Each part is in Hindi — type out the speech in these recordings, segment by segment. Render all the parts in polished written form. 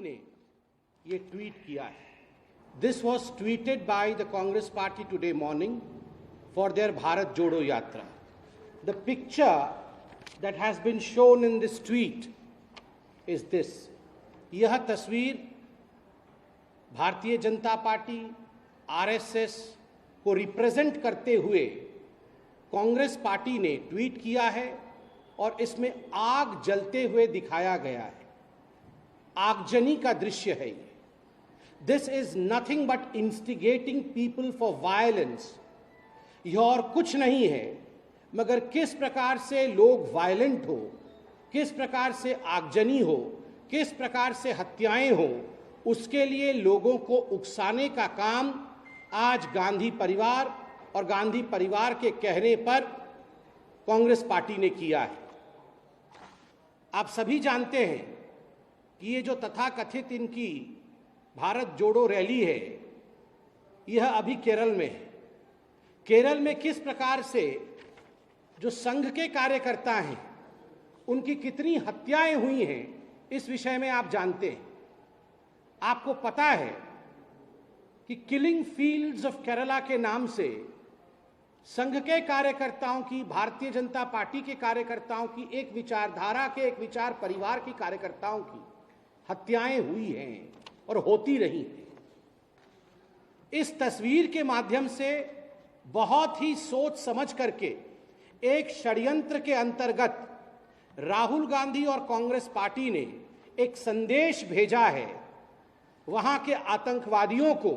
ने ये ट्वीट किया है. This was tweeted by the Congress Party today morning for their Bharat Jodo Yatra. The picture that has been shown in this tweet is this. यह तस्वीर भारतीय जनता पार्टी आरएसएस को रिप्रेजेंट करते हुए कांग्रेस पार्टी ने ट्वीट किया है और इसमें आग जलते हुए दिखाया गया है. आगजनी का दृश्य है ये. This is nothing but instigating people for violence. यह और कुछ नहीं है मगर किस प्रकार से लोग वायलेंट हो, किस प्रकार से आगजनी हो, किस प्रकार से हत्याएं हो, उसके लिए लोगों को उकसाने का काम आज गांधी परिवार और गांधी परिवार के कहने पर कांग्रेस पार्टी ने किया है. आप सभी जानते हैं कि ये जो तथाकथित इनकी भारत जोड़ो रैली है, यह अभी केरल में है. केरल में किस प्रकार से जो संघ के कार्यकर्ता हैं उनकी कितनी हत्याएं हुई हैं, इस विषय में आप जानते हैं. आपको पता है कि किलिंग फील्ड्स ऑफ केरला के नाम से संघ के कार्यकर्ताओं की, भारतीय जनता पार्टी के कार्यकर्ताओं की, एक विचारधारा के, एक विचार परिवार की कार्यकर्ताओं की हत्याएं हुई हैं और होती रही हैं. इस तस्वीर के माध्यम से बहुत ही सोच समझ करके एक षड्यंत्र के अंतर्गत राहुल गांधी और कांग्रेस पार्टी ने एक संदेश भेजा है वहां के आतंकवादियों को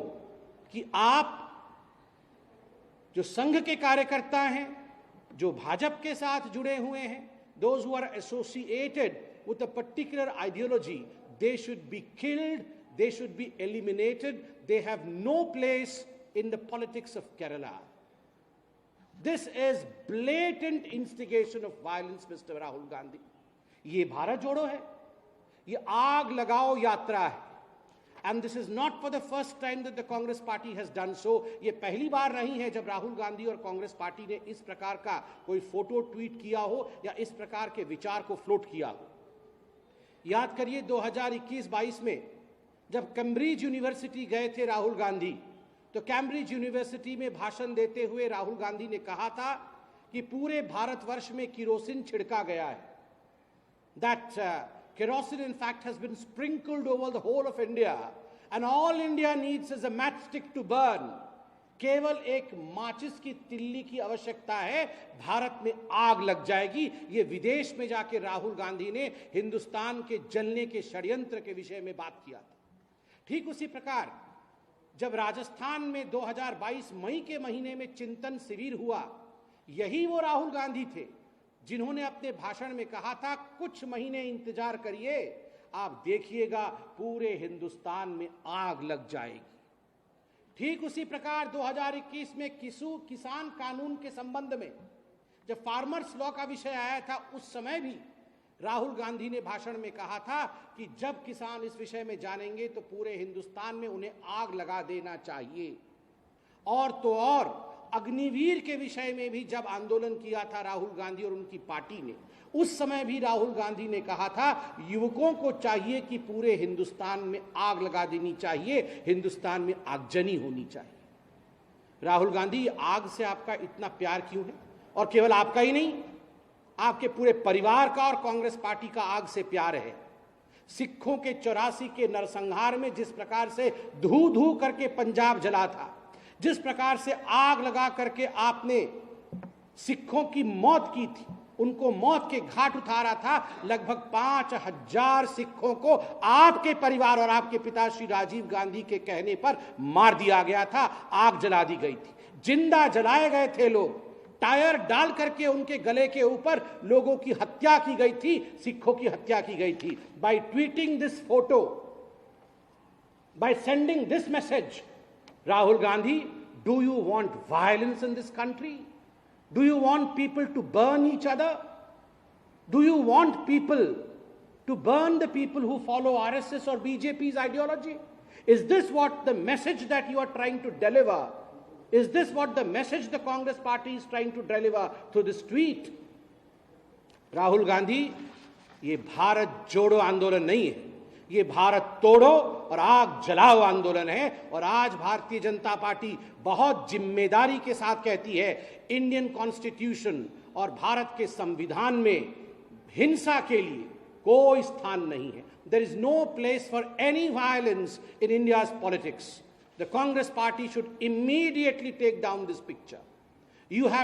कि आप जो संघ के कार्यकर्ता हैं, जो भाजपा के साथ जुड़े हुए हैं, those who are associated with a particular ideology, they should be killed, they should be eliminated, they have no place in the politics of Kerala. This is blatant instigation of violence, Mr. Rahul Gandhi. ये भारत जोड़ो है, ये आग लगाओ यात्रा है. And this is not for the first time that the Congress party has done so. ये पहली बार नहीं है जब राहुल गांधी और कांग्रेस पार्टी ने इस प्रकार का कोई फोटो ट्वीट किया हो या इस प्रकार के विचार को फ्लोट किया हो. याद करिए 2021-22 में जब कैम्ब्रिज यूनिवर्सिटी गए थे राहुल गांधी, तो कैम्ब्रिज यूनिवर्सिटी में भाषण देते हुए राहुल गांधी ने कहा था कि पूरे भारतवर्ष में किरोसिन छिड़का गया है. That kerosene in fact has been sprinkled over the whole of India and all India needs is a matchstick to burn. केवल एक माचिस की तिल्ली की आवश्यकता है, भारत में आग लग जाएगी. ये विदेश में जाके राहुल गांधी ने हिंदुस्तान के जलने के षड्यंत्र के विषय में बात किया था. ठीक उसी प्रकार जब राजस्थान में 2022 मई के महीने में चिंतन शिविर हुआ, यही वो राहुल गांधी थे जिन्होंने अपने भाषण में कहा था कुछ महीने इंतजार करिए, आप देखिएगा पूरे हिंदुस्तान में आग लग जाएगी. ठीक उसी प्रकार 2021 में किसान कानून के संबंध में जब फार्मर्स लॉ का विषय आया था, उस समय भी राहुल गांधी ने भाषण में कहा था कि जब किसान इस विषय में जानेंगे तो पूरे हिंदुस्तान में उन्हें आग लगा देना चाहिए. और तो और अग्निवीर के विषय में भी जब आंदोलन किया था राहुल गांधी और उनकी पार्टी ने, उस समय भी राहुल गांधी ने कहा था युवकों को चाहिए कि पूरे हिंदुस्तान में आग लगा देनी चाहिए, हिंदुस्तान में आगजनी होनी चाहिए. राहुल गांधी, आग से आपका इतना प्यार क्यों है? और केवल आपका ही नहीं, आपके पूरे परिवार का और कांग्रेस पार्टी का आग से प्यार है. सिखों के 84 के नरसंहार में जिस प्रकार से धू धू करके पंजाब जला था, जिस प्रकार से आग लगा करके आपने सिखों की मौत की थी, उनको मौत के घाट उतारा था, लगभग 5000 सिखों को आपके परिवार और आपके पिता श्री राजीव गांधी के कहने पर मार दिया गया था, आग जला दी गई थी, जिंदा जलाए गए थे लोग, टायर डाल करके उनके गले के ऊपर लोगों की हत्या की गई थी, सिखों की हत्या की गई थी. By tweeting this photo, by sending this message, Rahul Gandhi, do you want violence in this country? Do you want people to burn each other? Do you want people to burn the people who follow RSS or BJP's ideology? Is this what the message that you are trying to deliver? Is this what the message the Congress party is trying to deliver through this tweet? Rahul Gandhi, ये भारत जोड़ो आंदोलन नहीं है, ये भारत तोड़ो और आग जलाओ आंदोलन है। और आज भारतीय जनता पार्टी बहुत जिम्मेदारी के साथ कहती है, इंडियन कॉन्स्टिट्यूशन और भारत के संविधान में हिंसा के लिए कोई स्थान नहीं है। There is no place for any violence in India's politics. The Congress party should immediately take down this picture. You have